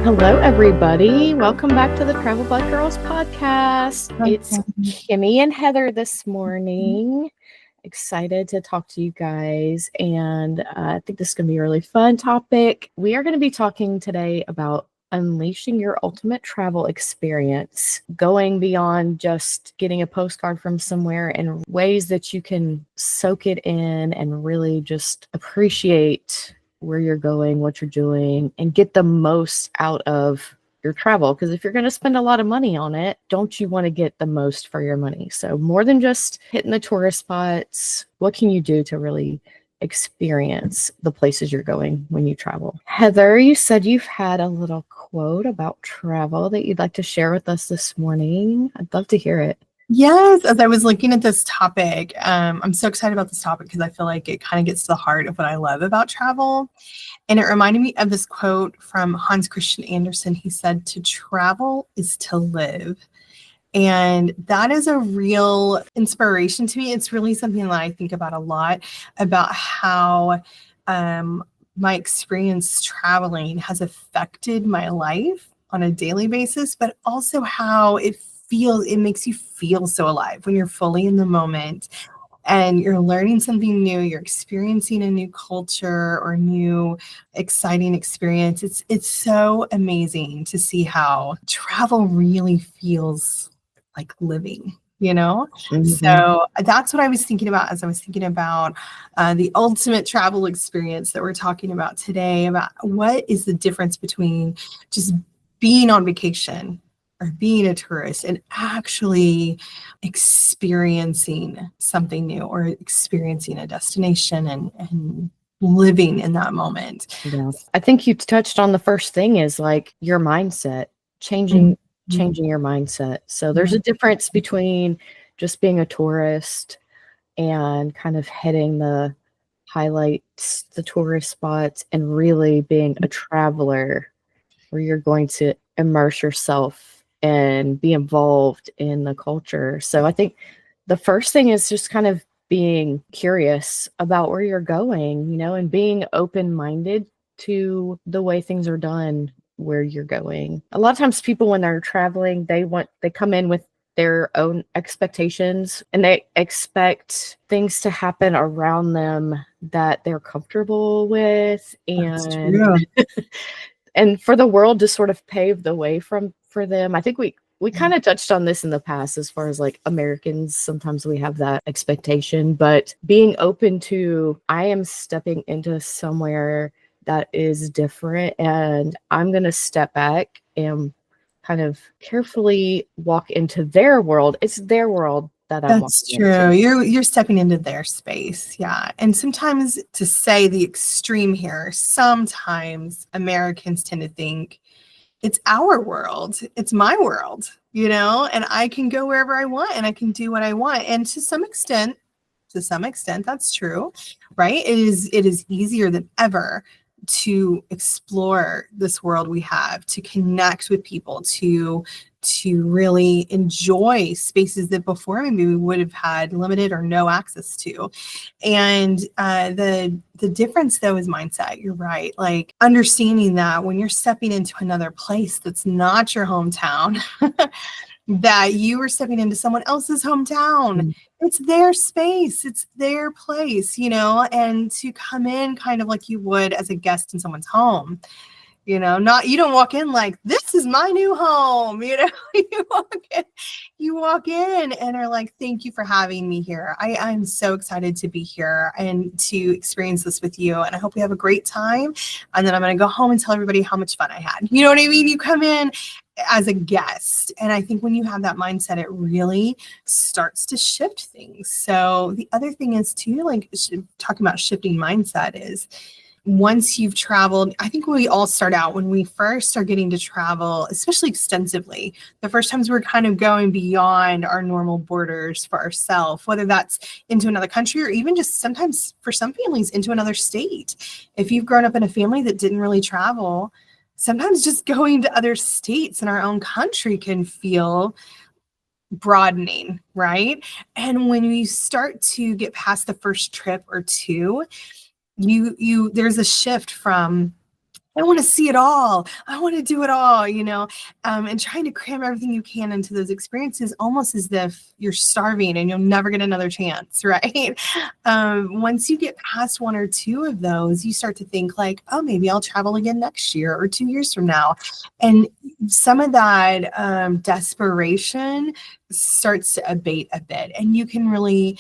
Hello, everybody. Welcome back to the Travel Bug Girls podcast. It's Kimmy and Heather this morning. Excited to talk to you guys. And I think this is going to be a really fun topic. We are going to be talking today about unleashing your ultimate travel experience, going beyond just getting a postcard from somewhere, and ways that you can soak it in and really just appreciate where you're going, what you're doing, and get the most out of your travel. Because if you're going to spend a lot of money on it, don't you want to get the most for your money? So more than just hitting the tourist spots, what can you do to really experience the places you're going when you travel? Heather, you said you've had a little quote about travel that you'd like to share with us this morning. I'd love to hear it. Yes, as I was looking at this topic, I'm so excited about this topic because I feel like it kind of gets to the heart of what I love about travel. And it reminded me of this quote from Hans Christian Andersen. He said, "To travel is to live." And that is a real inspiration to me. It's really something that I think about a lot, about how my experience traveling has affected my life on a daily basis, but also how it makes you feel so alive when you're fully in the moment and you're learning something new, you're experiencing a new culture or new exciting experience. It's so amazing to see how travel really feels like living, you know? So that's what I was thinking about as I was thinking about the ultimate travel experience that we're talking about today, about what is the difference between just being on vacation or being a tourist and actually experiencing something new or experiencing a destination and living in that moment. Yeah. I think you touched on the first thing is like your mindset, changing your mindset. So there's a difference between just being a tourist and kind of hitting the highlights, the tourist spots, and really being a traveler where you're going to immerse yourself and be involved in the culture. So I think the first thing is just kind of being curious about where you're going, and being open-minded to the way things are done where you're going. A lot of times people, when they're traveling, they come in with their own expectations and they expect things to happen around them that they're comfortable with, and and for the world to sort of pave the way for them. I think we kind of touched on this in the past as far as like Americans, sometimes we have that expectation, but being open to, I am stepping into somewhere that is different and I'm going to step back and kind of carefully walk into their world. It's their world that I'm That's true. You're stepping into their space. Yeah. And sometimes, to say the extreme here, sometimes Americans tend to think it's our world. It's my world, and I can go wherever I want and I can do what I want. And to some extent, that's true, right? It is easier than ever to explore this world we have, to connect with people, to really enjoy spaces that before maybe we would have had limited or no access to. And the difference though is mindset. You're right. Like understanding that when you're stepping into another place that's not your hometown, that you are stepping into someone else's hometown. It's their space, it's their place, and to come in kind of like you would as a guest in someone's home. You don't walk in like, this is my new home. You walk in and are like, thank you for having me here. I'm so excited to be here and to experience this with you. And I hope we have a great time. And then I'm going to go home and tell everybody how much fun I had. You know what I mean? You come in as a guest. And I think when you have that mindset, it really starts to shift things. So the other thing is too, like talking about shifting mindset is, once you've traveled, I think we all start out when we first are getting to travel, especially extensively, the first times we're kind of going beyond our normal borders for ourselves, whether that's into another country or even just sometimes for some families into another state. If you've grown up in a family that didn't really travel, sometimes just going to other states in our own country can feel broadening, right? And when you start to get past the first trip or two, there's a shift from I want to see it all. I want to do it all, and trying to cram everything you can into those experiences, almost as if you're starving and you'll never get another chance, right? Once you get past one or two of those, you start to think like, oh, maybe I'll travel again next year or 2 years from now. And some of that desperation starts to abate a bit, and you can really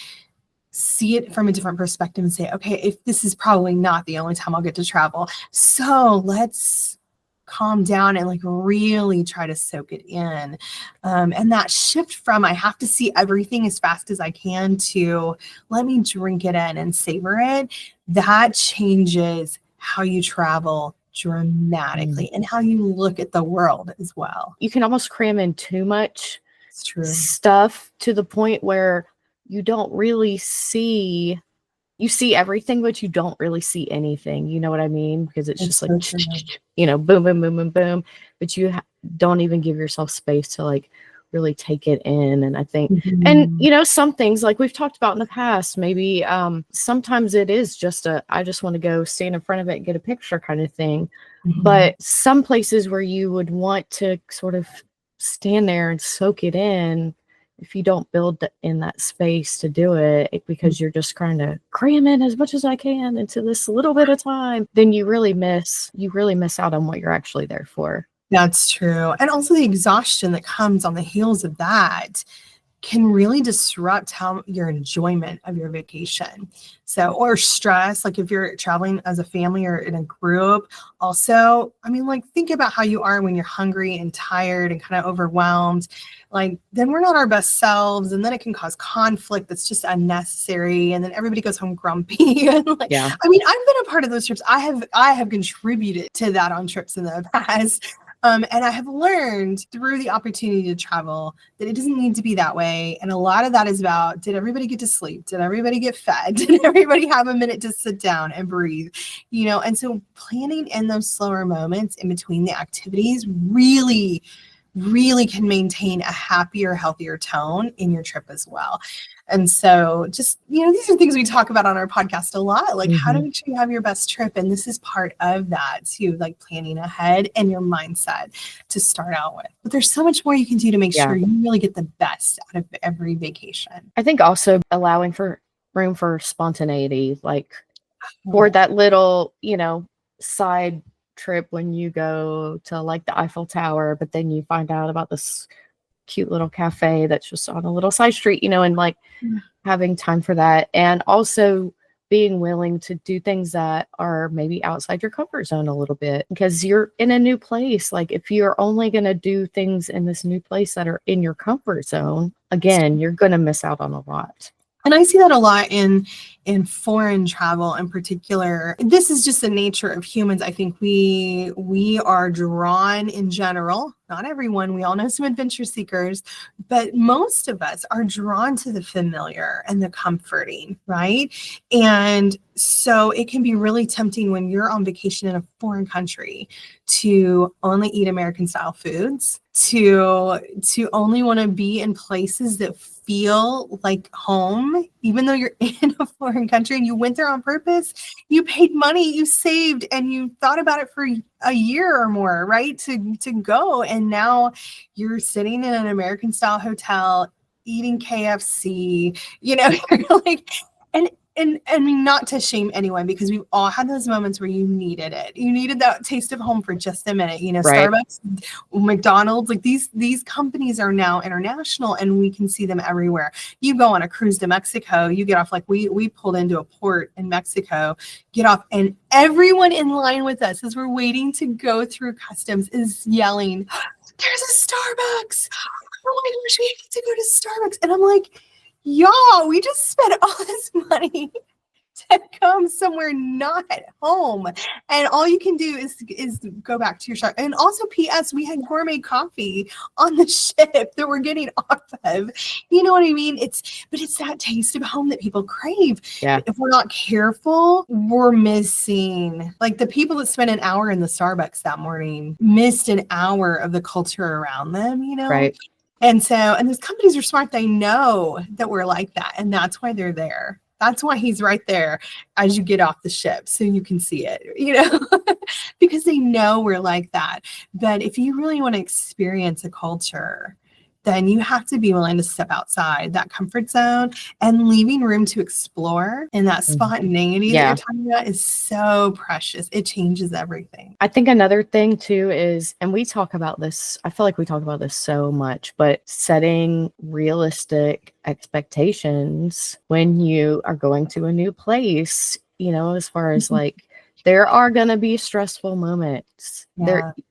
see it from a different perspective and say, okay, if this is probably not the only time I'll get to travel, so let's calm down and like really try to soak it in. And that shift from I have to see everything as fast as I can to let me drink it in and savor it, that changes how you travel dramatically and how you look at the world as well. You can almost cram in too much It's true. stuff to the point where you don't really see, you see everything, but you don't really see anything. You know what I mean? Because it's just like, boom, boom, boom, boom, boom. But you don't even give yourself space to like really take it in. And I think, and some things like we've talked about in the past, maybe sometimes it is just I just want to go stand in front of it and get a picture kind of thing. But some places where you would want to sort of stand there and soak it in, if you don't build in that space to do it, because you're just trying to cram in as much as I can into this little bit of time, then you really miss out on what you're actually there for. That's true. And also the exhaustion that comes on the heels of that can really disrupt your enjoyment of your vacation. So, or stress, like if you're traveling as a family or in a group, also, I mean, like think about how you are when you're hungry and tired and kind of overwhelmed. Like then we're not our best selves, and then it can cause conflict that's just unnecessary, and then everybody goes home grumpy. And like, Yeah. I mean, I've been a part of those trips. I have contributed to that on trips in the past. And I have learned through the opportunity to travel that it doesn't need to be that way. And a lot of that is about, did everybody get to sleep? Did everybody get fed? Did everybody have a minute to sit down and breathe? And so planning in those slower moments in between the activities really can maintain a happier, healthier tone in your trip as well. And so just, these are things we talk about on our podcast a lot, like how to make sure you have your best trip. And this is part of that too, like planning ahead and your mindset to start out with. But there's so much more you can do to make sure you really get the best out of every vacation. I think also allowing for room for spontaneity, like for that little, side trip when you go to like the Eiffel Tower, but then you find out about this cute little cafe that's just on a little side street, and like having time for that, and also being willing to do things that are maybe outside your comfort zone a little bit, because you're in a new place. Like if you're only going to do things in this new place that are in your comfort zone, again, you're going to miss out on a lot. And I see that a lot in foreign travel in particular. This is just the nature of humans. I think we are drawn in general, not everyone, we all know some adventure seekers, but most of us are drawn to the familiar and the comforting, right? And so it can be really tempting when you're on vacation in a foreign country to only eat American style foods, to only want to be in places that feel like home, even though you're in a foreign country and you went there on purpose, you paid money, you saved, and you thought about it for a year or more, right? To go. And now you're sitting in an American style hotel, eating KFC, you're like, and I mean, not to shame anyone, because we've all had those moments where you needed it. You needed that taste of home for just a minute. Right. Starbucks, McDonald's, like these companies are now international and we can see them everywhere. You go on a cruise to Mexico, you get off, like we pulled into a port in Mexico, get off, and everyone in line with us as we're waiting to go through customs is yelling, "There's a Starbucks! Oh my gosh, we get to go to Starbucks!" And I'm like, y'all, we just spent all this money to come somewhere not at home, and all you can do is go back to your shop. And also, P.S., we had gourmet coffee on the ship that we're getting off of. You know what I mean? It's that taste of home that people crave. Yeah. If we're not careful, we're missing, like the people that spent an hour in the Starbucks that morning missed an hour of the culture around them. Right. And those companies are smart. They know that we're like that, and that's why they're there. That's why he's right there as you get off the ship, so you can see it, because they know we're like that. But if you really want to experience a culture, then you have to be willing to step outside that comfort zone, and leaving room to explore. And that spontaneity that you're talking about is so precious. It changes everything. I think another thing too is, and we talk about this, I feel like we talk about this so much, but setting realistic expectations when you are going to a new place, as far as like, there are going to be stressful moments.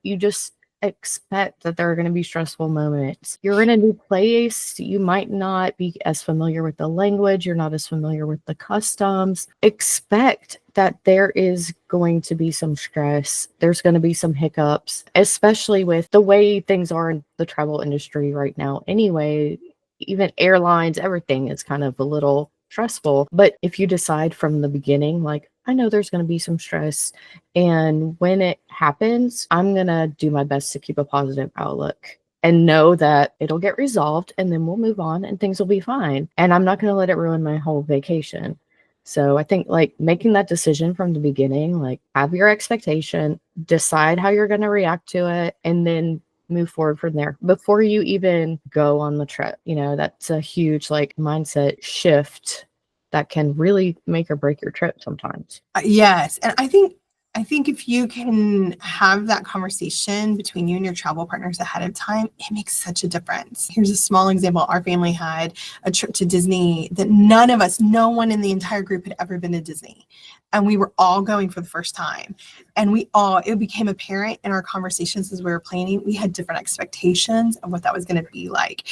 You just expect that there are going to be stressful moments. You're in a new place. You might not be as familiar with the language. You're not as familiar with the customs. Expect that there is going to be some stress. There's going to be some hiccups, especially with the way things are in the travel industry right now. Anyway, even airlines, everything is kind of a little stressful. But if you decide from the beginning, like, I know there's going to be some stress, and when it happens, I'm going to do my best to keep a positive outlook and know that it'll get resolved, and then we'll move on and things will be fine. And I'm not going to let it ruin my whole vacation. So I think like making that decision from the beginning, like have your expectation, decide how you're going to react to it, and then move forward from there before you even go on the trip. That's a huge like mindset shift that can really make or break your trip sometimes. Yes. And I think if you can have that conversation between you and your travel partners ahead of time, it makes such a difference. Here's a small example. Our family had a trip to Disney that no one in the entire group had ever been to Disney. And we were all going for the first time. And it became apparent in our conversations as we were planning, we had different expectations of what that was going to be like.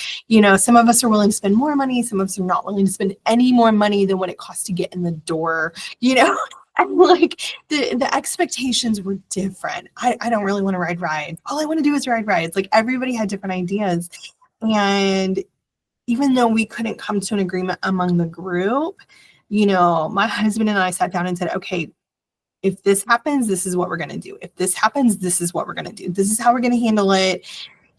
Some of us are willing to spend more money. Some of us are not willing to spend any more money than what it costs to get in the door, And like the expectations were different. I don't really want to ride rides. All I want to do is ride rides. Like everybody had different ideas. And even though we couldn't come to an agreement among the group, my husband and I sat down and said, okay, if this happens, this is what we're going to do. If this happens, this is what we're going to do. This is how we're going to handle it.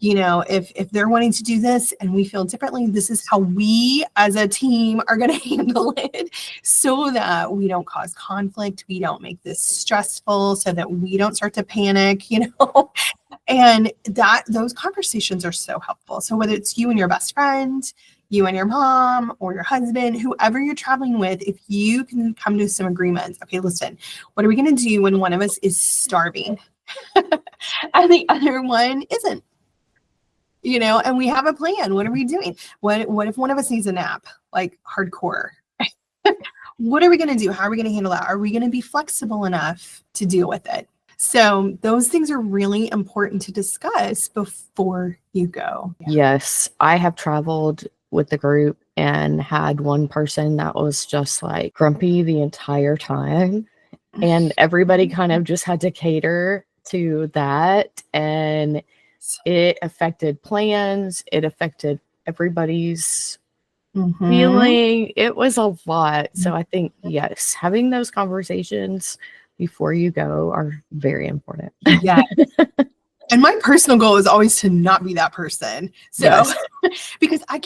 If they're wanting to do this and we feel differently, this is how we as a team are going to handle it, so that we don't cause conflict. We don't make this stressful, so that we don't start to panic, and those conversations are so helpful. So whether it's you and your best friend, you and your mom or your husband, whoever you're traveling with, if you can come to some agreements, okay, listen, what are we going to do when one of us is starving and the other one isn't? And we have a plan. What are we doing? What if one of us needs a nap, like hardcore? What are we going to do? How are we going to handle that? Are we going to be flexible enough to deal with it? So those things are really important to discuss before you go. Yes, I have traveled with the group and had one person that was just like grumpy the entire time. And everybody kind of just had to cater to that. And it affected plans. It affected everybody's feeling. It was a lot. So I think, yes, having those conversations before you go are very important. Yeah. And my personal goal is always to not be that person. So, because I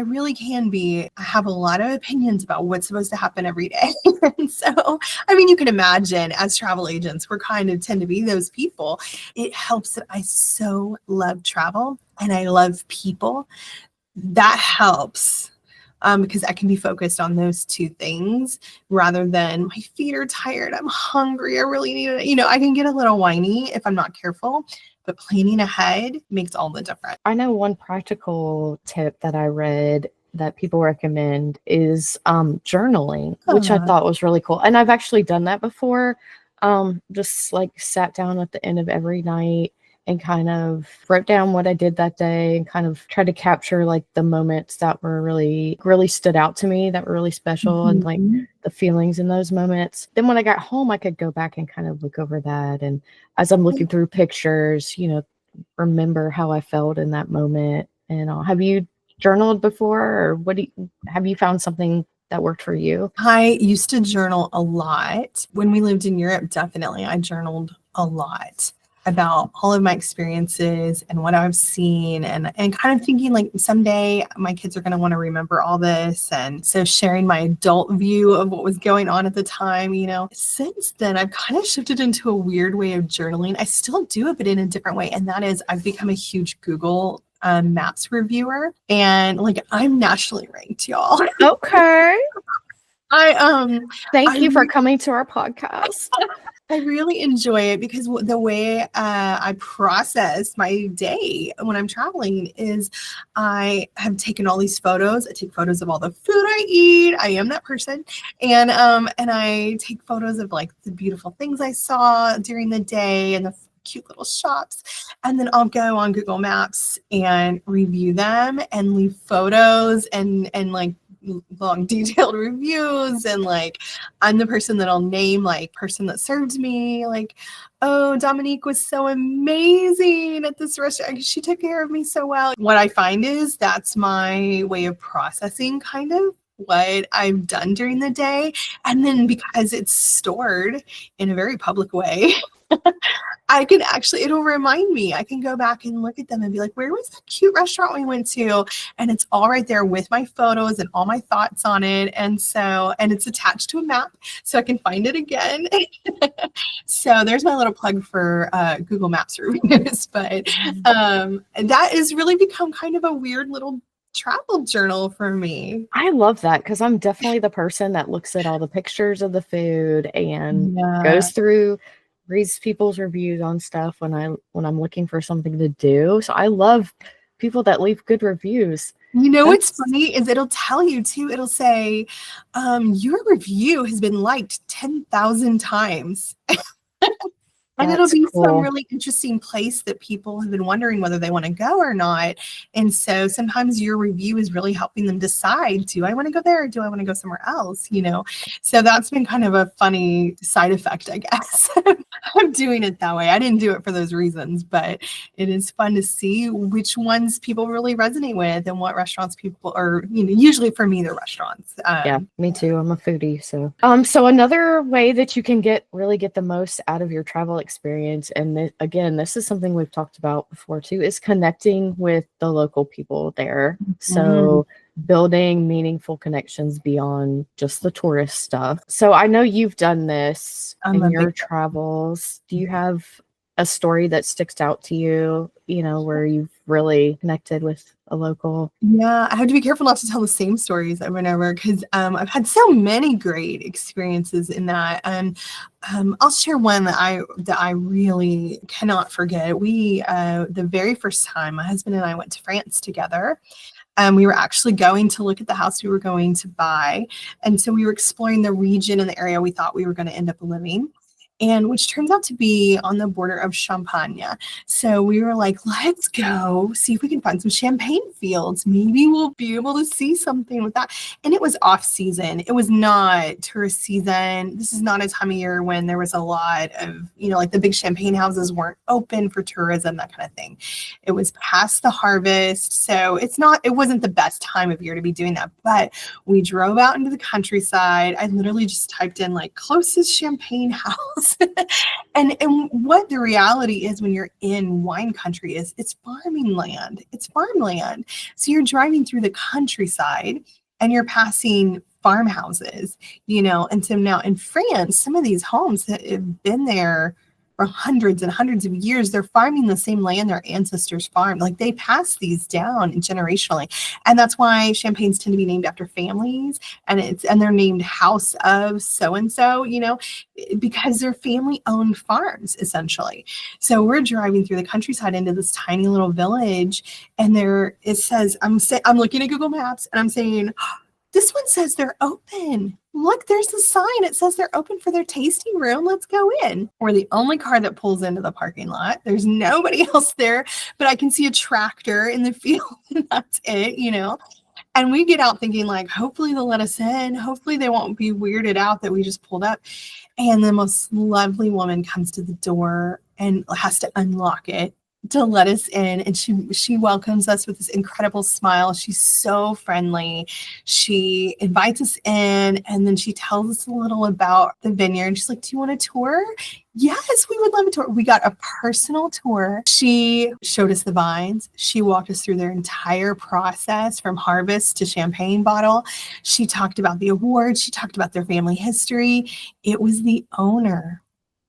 really can be. I have a lot of opinions about what's supposed to happen every day. And so, you can imagine as travel agents, we're kind of tend to be those people. It helps that I so love travel and I love people. That helps. Because I can be focused on those two things rather than my feet are tired, I'm hungry, I really need it. I can get a little whiny if I'm not careful, but planning ahead makes all the difference. I know one practical tip that I read that people recommend is journaling, which I thought was really cool. And I've actually done that before. Just like sat down at the end of every night and kind of wrote down what I did that day and kind of tried to capture like the moments that were really, really stood out to me, that were really special, and like the feelings in those moments. Then when I got home, I could go back and kind of look over that. And as I'm looking through pictures, remember how I felt in that moment. And have you journaled before, or have you found something that worked for you? I used to journal a lot. When we lived in Europe, definitely I journaled a lot. about all of my experiences and what I've seen, and kind of thinking like someday my kids are going to want to remember all this. And so sharing my adult view of what was going on at the time, since then I've kind of shifted into a weird way of journaling. I still do it, but in a different way. And that is I've become a huge Google Maps reviewer, and like I'm nationally ranked, y'all. Okay. Thank you for I coming to our podcast. I really enjoy it because the way I process my day when I'm traveling is I have taken all these photos. I take photos of all the food I eat. I am that person. And I take photos of like the beautiful things I saw during the day and the cute little shops. And then I'll go on Google Maps and review them and leave photos and like long detailed reviews. And like I'm the person that'll name like person that served me, like, oh, Dominique was so amazing at this restaurant, she took care of me so well. What I find is that's my way of processing kind of what I've done during the day. And then because it's stored in a very public way, I can actually, it'll remind me. I can go back and look at them and be like, where was that cute restaurant we went to? And it's all right there with my photos and all my thoughts on it. And it's attached to a map so I can find it again. So there's my little plug for Google Maps reviews. But that has really become kind of a weird little travel journal for me. I love that because I'm definitely the person that looks at all the pictures of the food and goes through, reads people's reviews on stuff when I'm looking for something to do. So I love people that leave good reviews. What's funny is it'll tell you too. It'll say, your review has been liked 10,000 times. And it'll be some really interesting place that people have been wondering whether they want to go or not. And so sometimes your review is really helping them decide, do I want to go there or do I want to go somewhere else? So that's been kind of a funny side effect, I guess. I'm doing it that way. I didn't do it for those reasons, but it is fun to see which ones people really resonate with and what restaurants people are, usually for me, the restaurants. Yeah, me too. I'm a foodie. So another way that you can get the most out of your travel experience, and again, this is something we've talked about before too, is connecting with the local people there. So building meaningful connections beyond just the tourist stuff. So I know you've done this in your travels. Do you have a story that sticks out to you, where you've really connected with a local? Yeah, I have to be careful not to tell the same stories over and over because I've had so many great experiences in that. And I'll share one that I really cannot forget. We the very first time my husband and I went to France together. We were actually going to look at the house we were going to buy. And so we were exploring the region and the area we thought we were going to end up living, and which turns out to be on the border of Champagne. So we were like, let's go see if we can find some champagne fields. Maybe we'll be able to see something with that. And it was off season. It was not tourist season. This is not a time of year when there was a lot of, like the big champagne houses weren't open for tourism, that kind of thing. It was past the harvest. So it wasn't the best time of year to be doing that. But we drove out into the countryside. I literally just typed in like closest champagne house. And what the reality is when you're in wine country is it's farming land. It's farmland. So you're driving through the countryside and you're passing farmhouses, and so now in France, some of these homes that have been there for hundreds and hundreds of years, they're farming the same land their ancestors farmed. Like they pass these down generationally. And that's why champagnes tend to be named after families, and they're named house of so-and-so, because they're family owned farms essentially. So we're driving through the countryside into this tiny little village, and it says, I'm looking at Google Maps and I'm saying, this one says they're open. Look, there's a sign. It says they're open for their tasting room. Let's go in. We're the only car that pulls into the parking lot. There's nobody else there, but I can see a tractor in the field, and that's it, And we get out thinking like, hopefully they'll let us in. Hopefully they won't be weirded out that we just pulled up. And the most lovely woman comes to the door and has to unlock it to let us in, and she welcomes us with this incredible smile. She's so friendly. She invites us in, and then she tells us a little about the vineyard. She's like, "Do you want a tour?" Yes, we would love a tour. We got a personal tour. She showed us the vines. She walked us through their entire process from harvest to champagne bottle. She talked about the awards. She talked about their family history. It was the owner.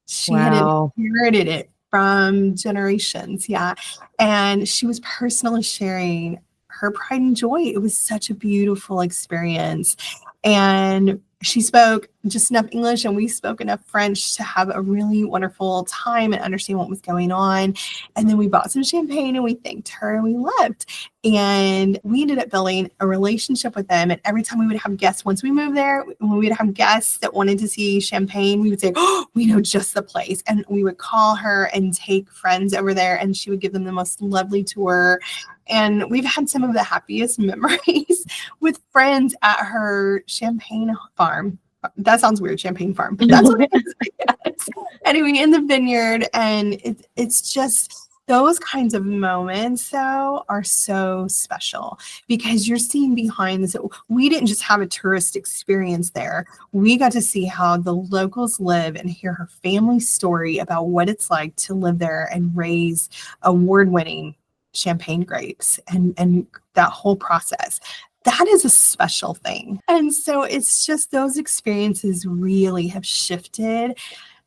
She had Wow. inherited it from generations. Yeah. And she was personally sharing her pride and joy. It was such a beautiful experience. And she spoke just enough English and we spoke enough French to have a really wonderful time and understand what was going on. And then we bought some champagne and we thanked her and we left. And we ended up building a relationship with them. And every time we would have guests, once we moved there, when we would have guests that wanted to see champagne, we would say, "Oh, we know just the place." And we would call her and take friends over there and she would give them the most lovely tour. And we've had some of the happiest memories with friends at her champagne farm. That sounds weird, champagne farm, but that's what it is. Yes. Anyway, in the vineyard. And it's just those kinds of moments, though, are so special because you're seeing behind this. We didn't just have a tourist experience there. We got to see how the locals live and hear her family story about what it's like to live there and raise award-winning champagne grapes and that whole process. That is a special thing. And so it's just those experiences really have shifted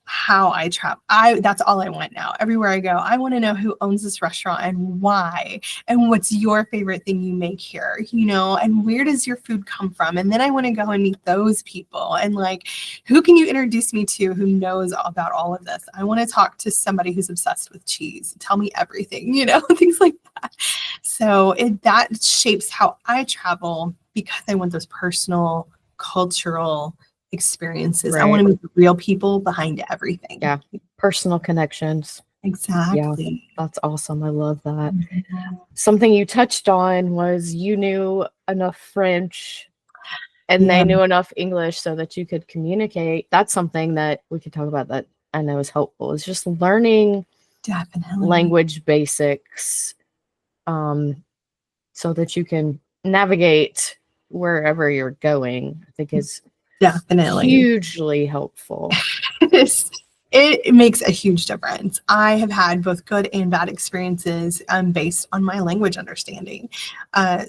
how I travel. That's all I want now. Everywhere I go, I want to know who owns this restaurant and why, and what's your favorite thing you make here, and where does your food come from? And then I want to go and meet those people and like, who can you introduce me to who knows about all of this? I want to talk to somebody who's obsessed with cheese. Tell me everything, things like that. So that shapes how I travel because I want those personal, cultural experiences. Right. I want to meet the real people behind everything. Yeah. Personal connections. Exactly. Yeah, that's awesome. I love that. Mm-hmm. Something you touched on was you knew enough French and they knew enough English so that you could communicate. That's something that we could talk about that I know is helpful. It's just learning language basics so that you can navigate wherever you're going. I think is definitely hugely helpful. It makes a huge difference. I have had both good and bad experiences based on my language understanding.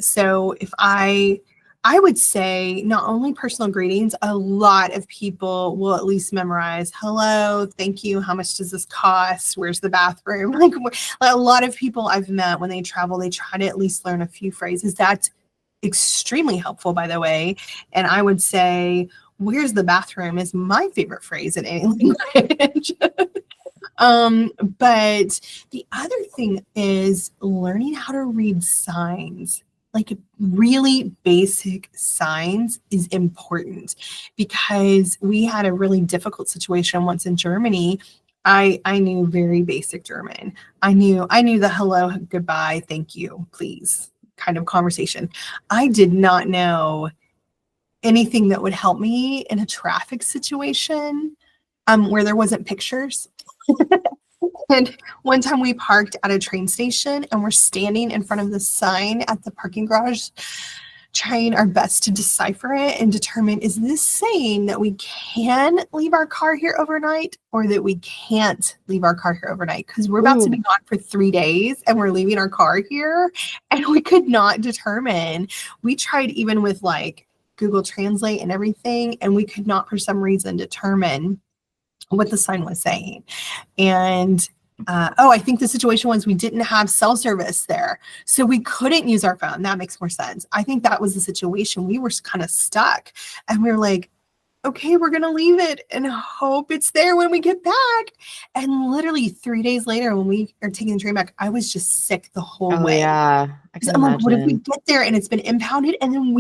So if I would say not only personal greetings, a lot of people will at least memorize, "Hello, thank you, how much does this cost? Where's the bathroom?" Like a lot of people I've met when they travel, they try to at least learn a few phrases. That's extremely helpful, by the way. And I would say, "Where's the bathroom?" is my favorite phrase in any language. But the other thing is learning how to read signs. Like really basic signs is important because we had a really difficult situation once in Germany. I knew very basic German. I knew the hello, goodbye, thank you, please kind of conversation. I did not know anything that would help me in a traffic situation where there wasn't pictures. And one time we parked at a train station and we're standing in front of the sign at the parking garage, trying our best to decipher it and determine, is this saying that we can leave our car here overnight or that we can't leave our car here overnight? Because we're about to be gone for 3 days and we're leaving our car here and we could not determine. We tried even with like Google Translate and everything, and we could not for some reason determine what the sign was saying. And I think the situation was we didn't have cell service there, so we couldn't use our phone. That makes more sense. I think that was the situation. We were kind of stuck and we were like, okay, we're going to leave it and hope it's there when we get back. And literally 3 days later, when we are taking the train back, I was just sick the whole way. Yeah, I can I'm imagine. like, what if we get there and it's been impounded? And then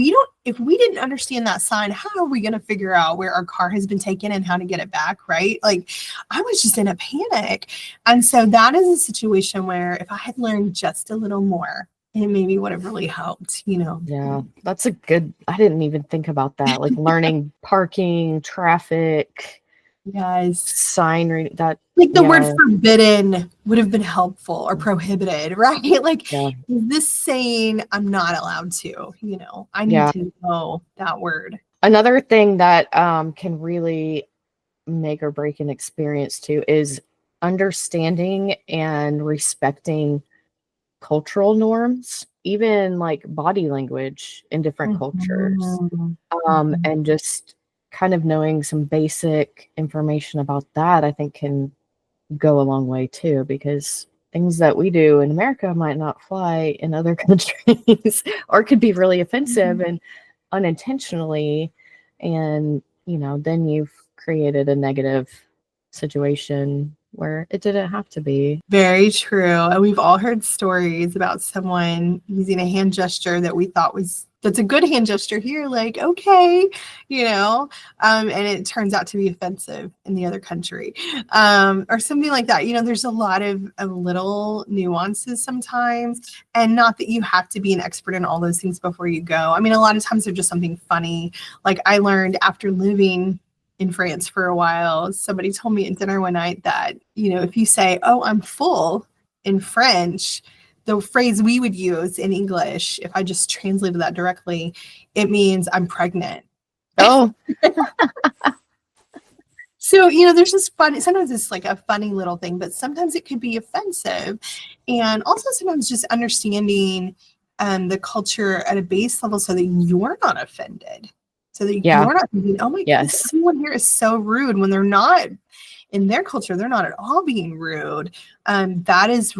if we didn't understand that sign, how are we going to figure out where our car has been taken and how to get it back? Right? Like I was just in a panic. And so that is a situation where if I had learned just a little more, it maybe would have really helped, Yeah, I didn't even think about that. Like learning parking, traffic, Yes. sign reading that. Like the word Yeah, forbidden would have been helpful, or prohibited, right? Like, yeah, is this saying I'm not allowed to, I need yeah. to know that word. Another thing that can really make or break an experience too is understanding and respecting cultural norms, even like body language in different cultures. Mhm. Mhm. And just kind of knowing some basic information about that, I think can go a long way too, because things that we do in America might not fly in other countries or could be really offensive and unintentionally. And, then you've created a negative situation where it didn't have to be. Very true. And we've all heard stories about someone using a hand gesture that we thought that's a good hand gesture here, like, okay, and it turns out to be offensive in the other country, or something like that. There's a lot of little nuances sometimes, and not that you have to be an expert in all those things before you go. I mean, a lot of times they're just something funny. Like I learned after living in France for a while, somebody told me at dinner one night that, if you say, "Oh, I'm full" in French, the phrase we would use in English, if I just translated that directly, it means I'm pregnant. Oh, So, there's just fun. Sometimes it's like a funny little thing, but sometimes it could be offensive. And also sometimes just understanding the culture at a base level so that you're not offended. So that yeah, you're not thinking, oh my goodness, yes. everyone here is so rude, when they're not. In their culture, they're not at all being rude. That is,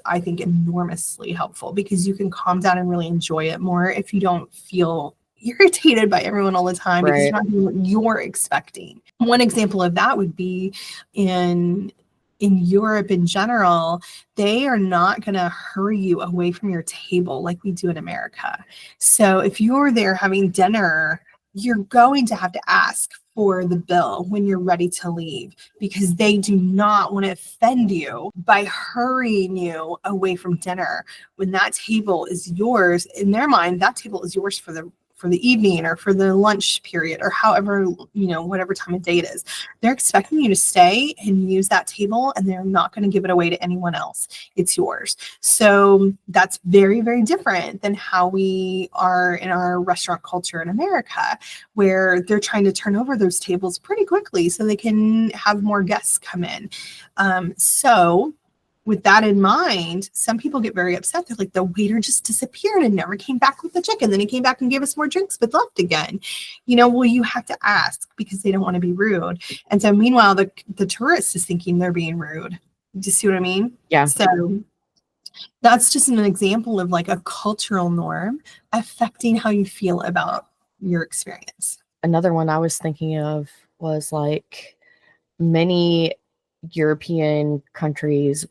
I think, enormously helpful, because you can calm down and really enjoy it more if you don't feel irritated by everyone all the time, because Right. you're not doing what you're expecting. One example of that would be in Europe in general. They are not going to hurry you away from your table like we do in America. So if you're there having dinner, you're going to have to ask for the bill when you're ready to leave, because they do not want to offend you by hurrying you away from dinner when that table is yours. In their mind, that table is yours for the evening, or for the lunch period, or however, whatever time of day it is. They're expecting you to stay and use that table, and they're not going to give it away to anyone else. It's yours. So that's very, very different than how we are in our restaurant culture in America, where they're trying to turn over those tables pretty quickly so they can have more guests come in. So with that in mind, some people get very upset. They're like, the waiter just disappeared and never came back with the chicken. Then he came back and gave us more drinks, but left again. Well, you have to ask, because they don't want to be rude. And so meanwhile, the tourist is thinking they're being rude. Do you see what I mean? Yeah. So that's just an example of like a cultural norm affecting how you feel about your experience. Another one I was thinking of was like many European countries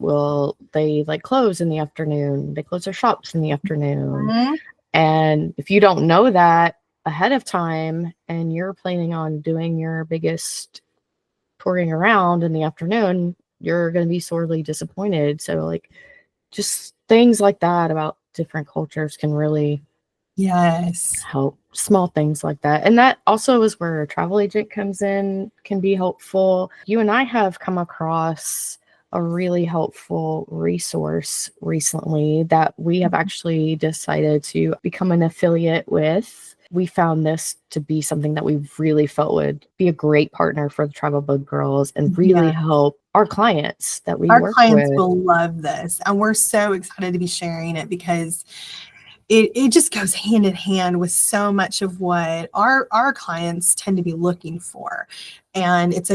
they like close in the afternoon. They close their shops in the afternoon. Mhm. And if you don't know that ahead of time and you're planning on doing your biggest touring around in the afternoon, you're going to be sorely disappointed. So like just things like that about different cultures can really Yes. help. Small things like that. And that also is where a travel agent comes in, can be helpful. You and I have come across a really helpful resource recently that we have actually decided to become an affiliate with. We found this to be something that we really felt would be a great partner for the Travel Bug Girls and really Yeah. help our clients that we Our work clients with. will love this, and we're so excited to be sharing it, because it just goes hand in hand with so much of what our clients tend to be looking for. And it's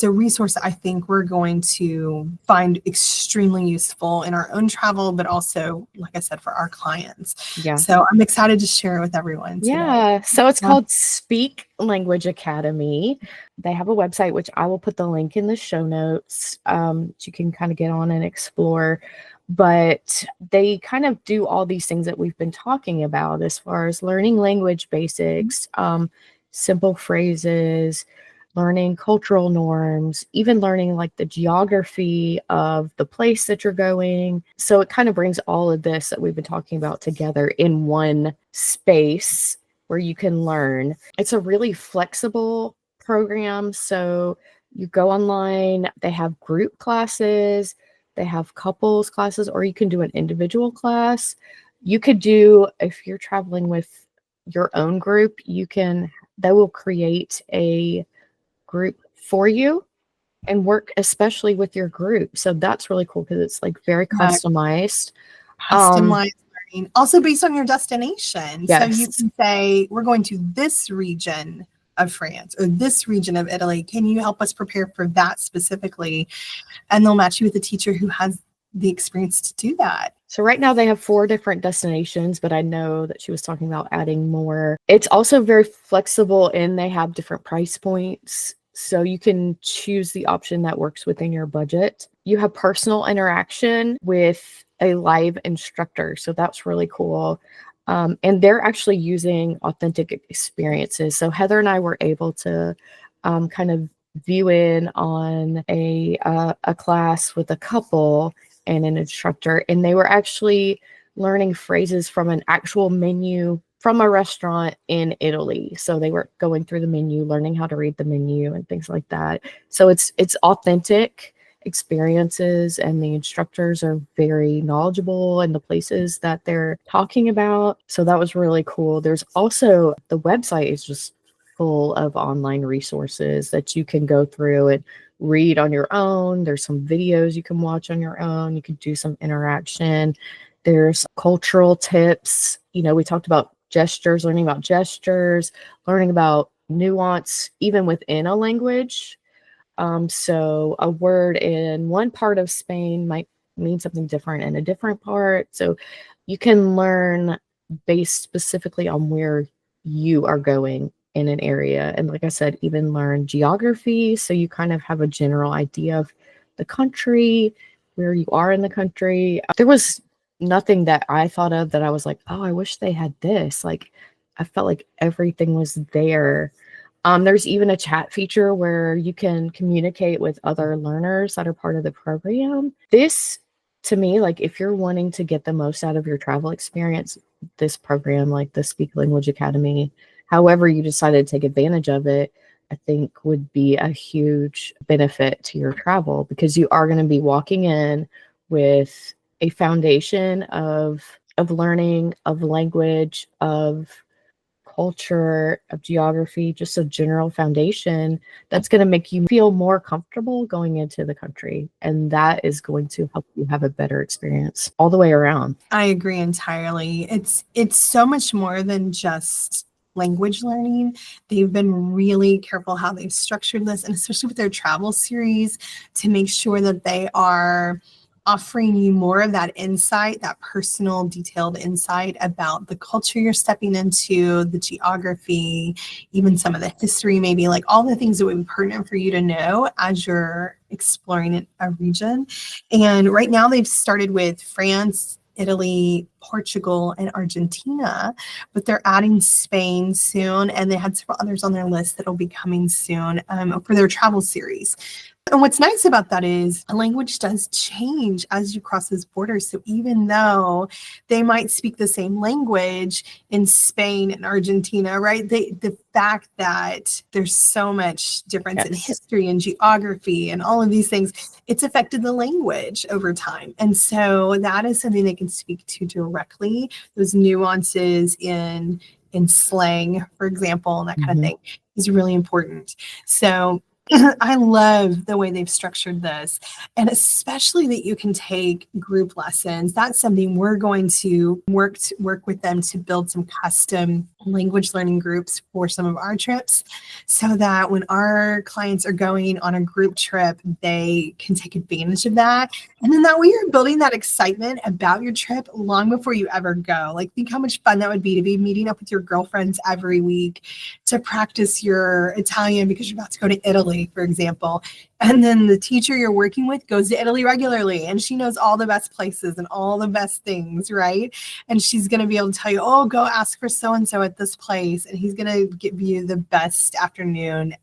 a resource that I think we're going to find extremely useful in our own travel, but also, like I said, for our clients. Yeah. So I'm excited to share it with everyone today. Yeah. So it's called Speak Language Academy. They have a website, which I will put the link in the show notes. So you can kind of get on and explore. But they kind of do all these things that we've been talking about as far as learning language basics, simple phrases, learning cultural norms, even learning like the geography of the place that you're going. So it kind of brings all of this that we've been talking about together in one space where you can learn. It's a really flexible programs. So you go online, they have group classes, they have couples classes, or you can do an individual class. You could do, if you're traveling with your own group, they will create a group for you and work especially with your group. So that's really cool because it's like very customized. Customized learning, also based on your destination. So you Yes. can say, we're going to this region of France or this region of Italy. Can you help us prepare for that specifically? And they'll match you with a teacher who has the experience to do that. So right now they have 4 different destinations, but I know that she was talking about adding more. It's also very flexible and they have different price points. So you can choose the option that works within your budget. You have personal interaction with a live instructor. So that's really cool. And they're actually using authentic experiences. So Heather and I were able to kind of view in on a class with a couple and an instructor, and they were actually learning phrases from an actual menu from a restaurant in Italy. So they were going through the menu, learning how to read the menu and things like that. So it's authentic experiences, and the instructors are very knowledgeable in the places that they're talking about. So that was really cool. There's also, the website is just full of online resources that you can go through and read on your own. There's some videos you can watch on your own. You can do some interaction. There's cultural tips. We talked about gestures, learning about gestures, learning about nuance, even within a language. So a word in one part of Spain might mean something different in a different part. So you can learn based specifically on where you are going in an area. And like I said, even learn geography. So you kind of have a general idea of the country, where you are in the country. There was nothing that I thought of that I was like, oh, I wish they had this. Like, I felt like everything was there. There's even a chat feature where you can communicate with other learners that are part of the program. This, to me, like if you're wanting to get the most out of your travel experience, this program, like the Speak Language Academy, however you decide to take advantage of it, I think would be a huge benefit to your travel, because you are going to be walking in with a foundation of learning, of language, of culture, of geography, just a general foundation that's going to make you feel more comfortable going into the country. And that is going to help you have a better experience all the way around. I agree entirely. It's so much more than just language learning. They've been really careful how they've structured this, and especially with their travel series, to make sure that they are offering you more of that insight, that personal, detailed insight about the culture you're stepping into, the geography, even some of the history, maybe like all the things that would be pertinent for you to know as you're exploring a region. And right now they've started with France, Italy, Portugal, and Argentina, but they're adding Spain soon, and they had several others on their list that will be coming soon for their travel series. And what's nice about that is a language does change as you cross those borders. So even though they might speak the same language in Spain and Argentina, right? The fact that there's so much difference in history and geography and all of these things, it's affected the language over time. And so that is something they can speak to directly, those nuances in slang, for example, and that kind of thing is really important. So I love the way they've structured this, and especially that you can take group lessons. That's something we're going to work with them to build some custom language learning groups for some of our trips, so that when our clients are going on a group trip, they can take advantage of that. And then that way you're building that excitement about your trip long before you ever go. Like, think how much fun that would be to be meeting up with your girlfriends every week to practice your Italian because you're about to go to Italy. Italy, for example. And then the teacher you're working with goes to Italy regularly, and she knows all the best places and all the best things, right? And she's going to be able to tell you, oh, go ask for so-and-so at this place, and he's going to give you the best afternoon.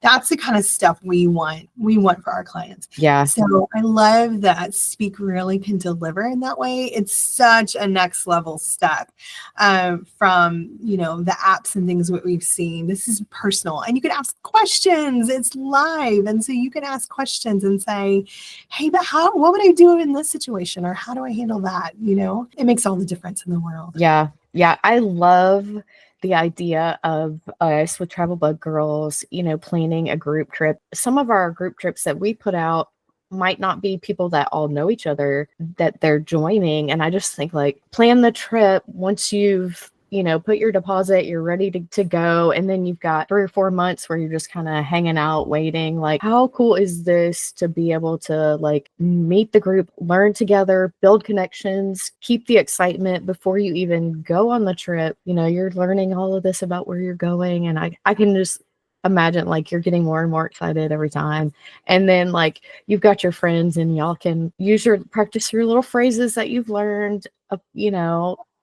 That's the kind of stuff we want for our clients. Yeah. So I love that Speak really can deliver in that way. It's such a next level step from, the apps and things that we've seen. This is personal, and you can ask questions. It's live. And so you can ask questions and say, hey, but what would I do in this situation? Or how do I handle that? It makes all the difference in the world. Yeah. Yeah. I love the idea of us with Travel Bug Girls, planning a group trip. Some of our group trips that we put out might not be people that all know each other that they're joining. And I just think plan the trip once you've put your deposit, you're ready to go. And then you've got 3 or 4 months where you're just kind of hanging out, waiting. How cool is this to be able to meet the group, learn together, build connections, keep the excitement before you even go on the trip. You're learning all of this about where you're going. And I can just imagine you're getting more and more excited every time. And then you've got your friends and y'all can practice your little phrases that you've learned,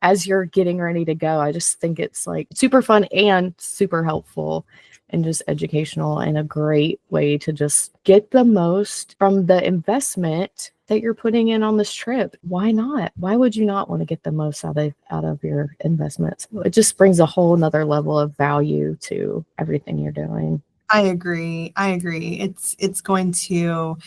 as you're getting ready to go. I just think it's super fun and super helpful and just educational, and a great way to just get the most from the investment that you're putting in on this trip. Why not? Why would you not want to get the most out of your investments? It just brings a whole nother level of value to everything you're doing. I agree. It's going to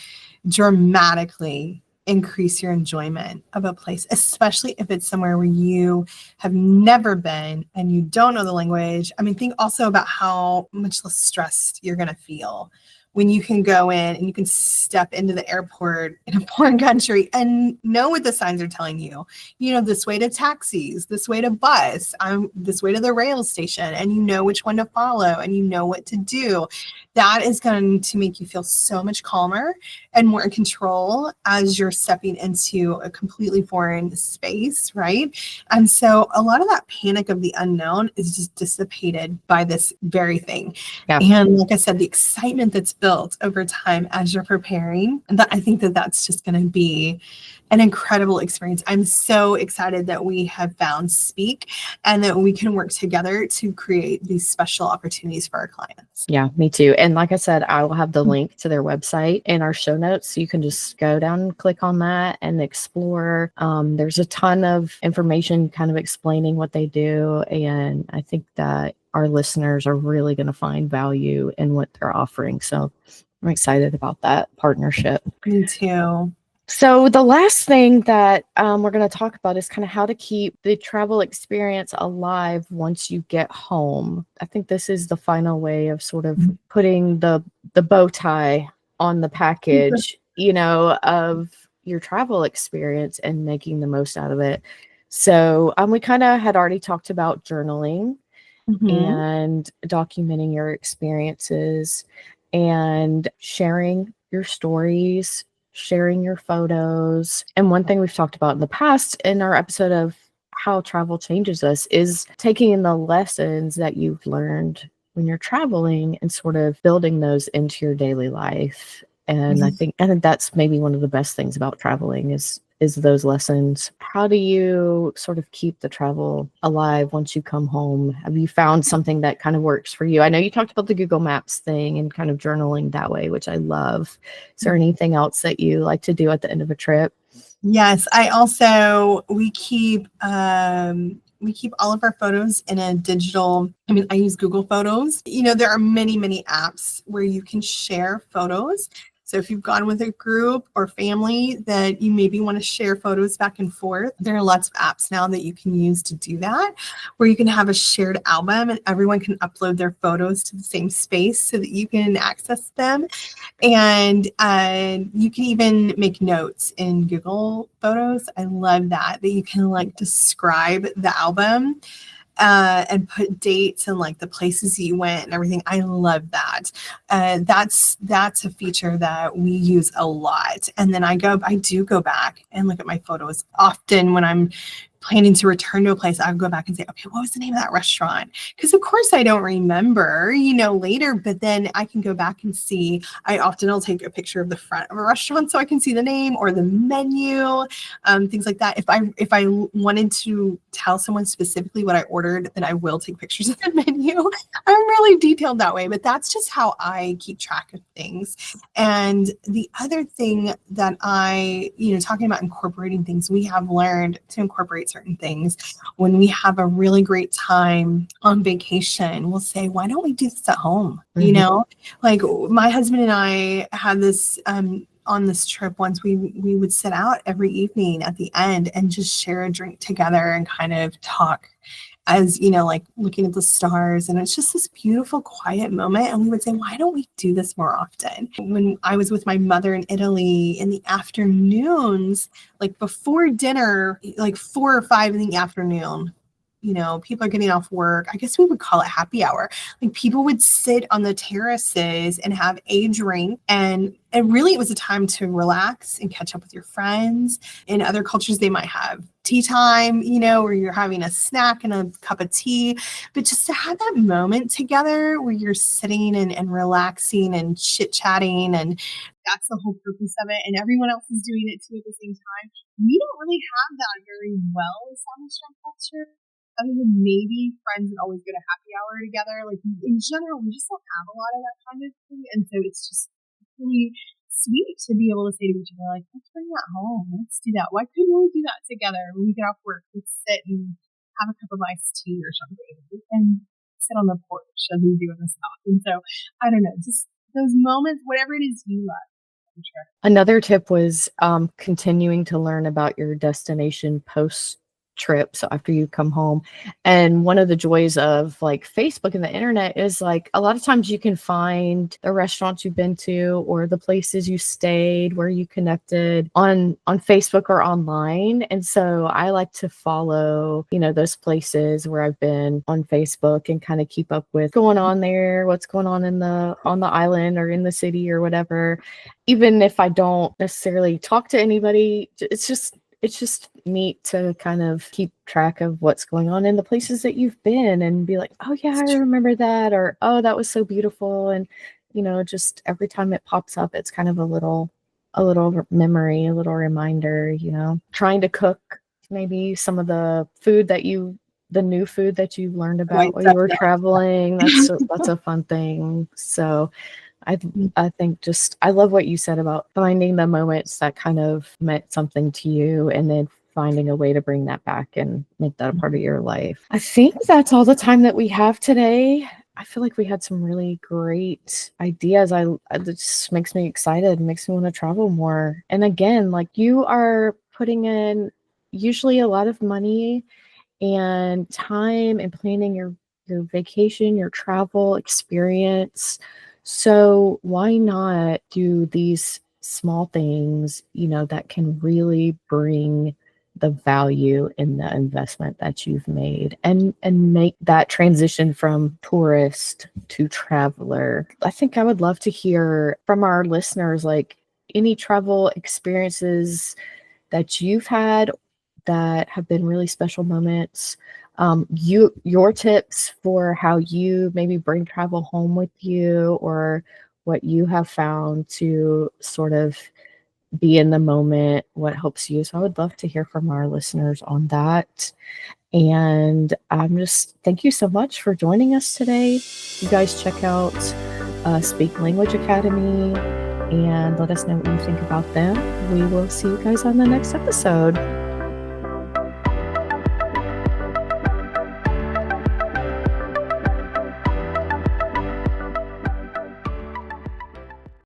dramatically increase your enjoyment of a place, especially if it's somewhere where you have never been and you don't know the language. I mean, think also about how much less stressed you're going to feel when you can go in and you can step into the airport in a foreign country and know what the signs are telling you. This way to taxis, this way to bus, this way to the rail station, and you know which one to follow and you know what to do. That is going to make you feel so much calmer and more in control as you're stepping into a completely foreign space, right? And so a lot of that panic of the unknown is just dissipated by this very thing. Yeah. And like I said, the excitement that's built over time as you're preparing, and I think that's just going to be an incredible experience. I'm so excited that we have found Speak and that we can work together to create these special opportunities for our clients. Yeah, me too. And like I said, I will have the link to their website in our show notes. So you can just go down and click on that and explore. There's a ton of information kind of explaining what they do. And I think that our listeners are really going to find value in what they're offering. So I'm excited about that partnership. Me too. So the last thing that we're going to talk about is kind of how to keep the travel experience alive once you get home. I think this is the final way of sort of putting the bow tie on the package, of your travel experience and making the most out of it. So we kind of had already talked about journaling and documenting your experiences and sharing your stories, sharing your photos. And one thing we've talked about in the past in our episode of how travel changes us is taking in the lessons that you've learned when you're traveling and sort of building those into your daily life. And I think that's maybe one of the best things about traveling is those lessons. How do you sort of keep the travel alive once you come home? Have you found something that kind of works for you? I know you talked about the Google Maps thing and kind of journaling that way, which I love. Is there anything else that you like to do at the end of a trip? Yes, we keep all of our photos in a digital, I use Google Photos. There are many, many apps where you can share photos. So if you've gone with a group or family that you maybe want to share photos back and forth, there are lots of apps now that you can use to do that, where you can have a shared album and everyone can upload their photos to the same space so that you can access them. And you can even make notes in Google Photos. I love that you can describe the album and put dates and the places you went and everything. I love that. That's a feature that we use a lot. And then I do go back and look at my photos often when I'm planning to return to a place, I would go back and say, okay, what was the name of that restaurant? Because of course I don't remember, later, but then I can go back and see. I often will take a picture of the front of a restaurant so I can see the name or the menu, things like that. If I wanted to tell someone specifically what I ordered, then I will take pictures of the menu. I'm really detailed that way, but that's just how I keep track of things. And the other thing that talking about incorporating things, we have learned to incorporate certain things. When we have a really great time on vacation, we'll say, why don't we do this at home? Like my husband and I had this, on this trip once, we would sit out every evening at the end and just share a drink together and kind of talk as, like looking at the stars. And it's just this beautiful, quiet moment. And we would say, why don't we do this more often? When I was with my mother in Italy, in the afternoons, like before dinner, like 4 or 5 in the afternoon, people are getting off work. I guess we would call it happy hour. Like people would sit on the terraces and have a drink. And really it was a time to relax and catch up with your friends. In other cultures, they might have tea time, where you're having a snack and a cup of tea. But just to have that moment together where you're sitting and relaxing and chit-chatting, and that's the whole purpose of it. And everyone else is doing it too at the same time. We don't really have that very well established in our culture. Other than maybe friends that always get a happy hour together. Like in general, we just don't have a lot of that kind of thing. And so it's just really sweet to be able to say to each other, like, let's bring that home. Let's do that. Why couldn't we do that together? When we get off work, let's sit and have a cup of iced tea or something and sit on the porch as we do in the South. And so, I don't know, just those moments, whatever it is you love. Sure. Another tip was continuing to learn about your destination post trip, so after you come home. And one of the joys of like Facebook and the internet is like a lot of times you can find the restaurants you've been to or the places you stayed where you connected on Facebook or online. And so I like to follow those places where I've been on Facebook and kind of keep up with what's going on there, what's going on on the island or in the city or whatever. Even if I don't necessarily talk to anybody, it's just neat to kind of keep track of what's going on in the places that you've been and be like, oh yeah, I remember that, or oh, that was so beautiful. And just every time it pops up, it's kind of a little memory, a little reminder. Trying to cook maybe some of the new food that you learned about while you were traveling. That's a fun thing. So I think I love what you said about finding the moments that kind of meant something to you and then finding a way to bring that back and make that a part of your life. I think that's all the time that we have today. I feel like we had some really great ideas. It just makes me excited, makes me want to travel more. And again, like you are putting in usually a lot of money and time and planning your vacation, your travel experience. So why not do these small things, that can really bring the value in the investment that you've made and make that transition from tourist to traveler. I think I would love to hear from our listeners, like any travel experiences that you've had that have been really special moments. Your tips for how you maybe bring travel home with you, or what you have found to sort of be in the moment, what helps you. So I would love to hear from our listeners on that. And thank you so much for joining us today. You guys check out Speak Language Academy and let us know what you think about them. We will see you guys on the next episode.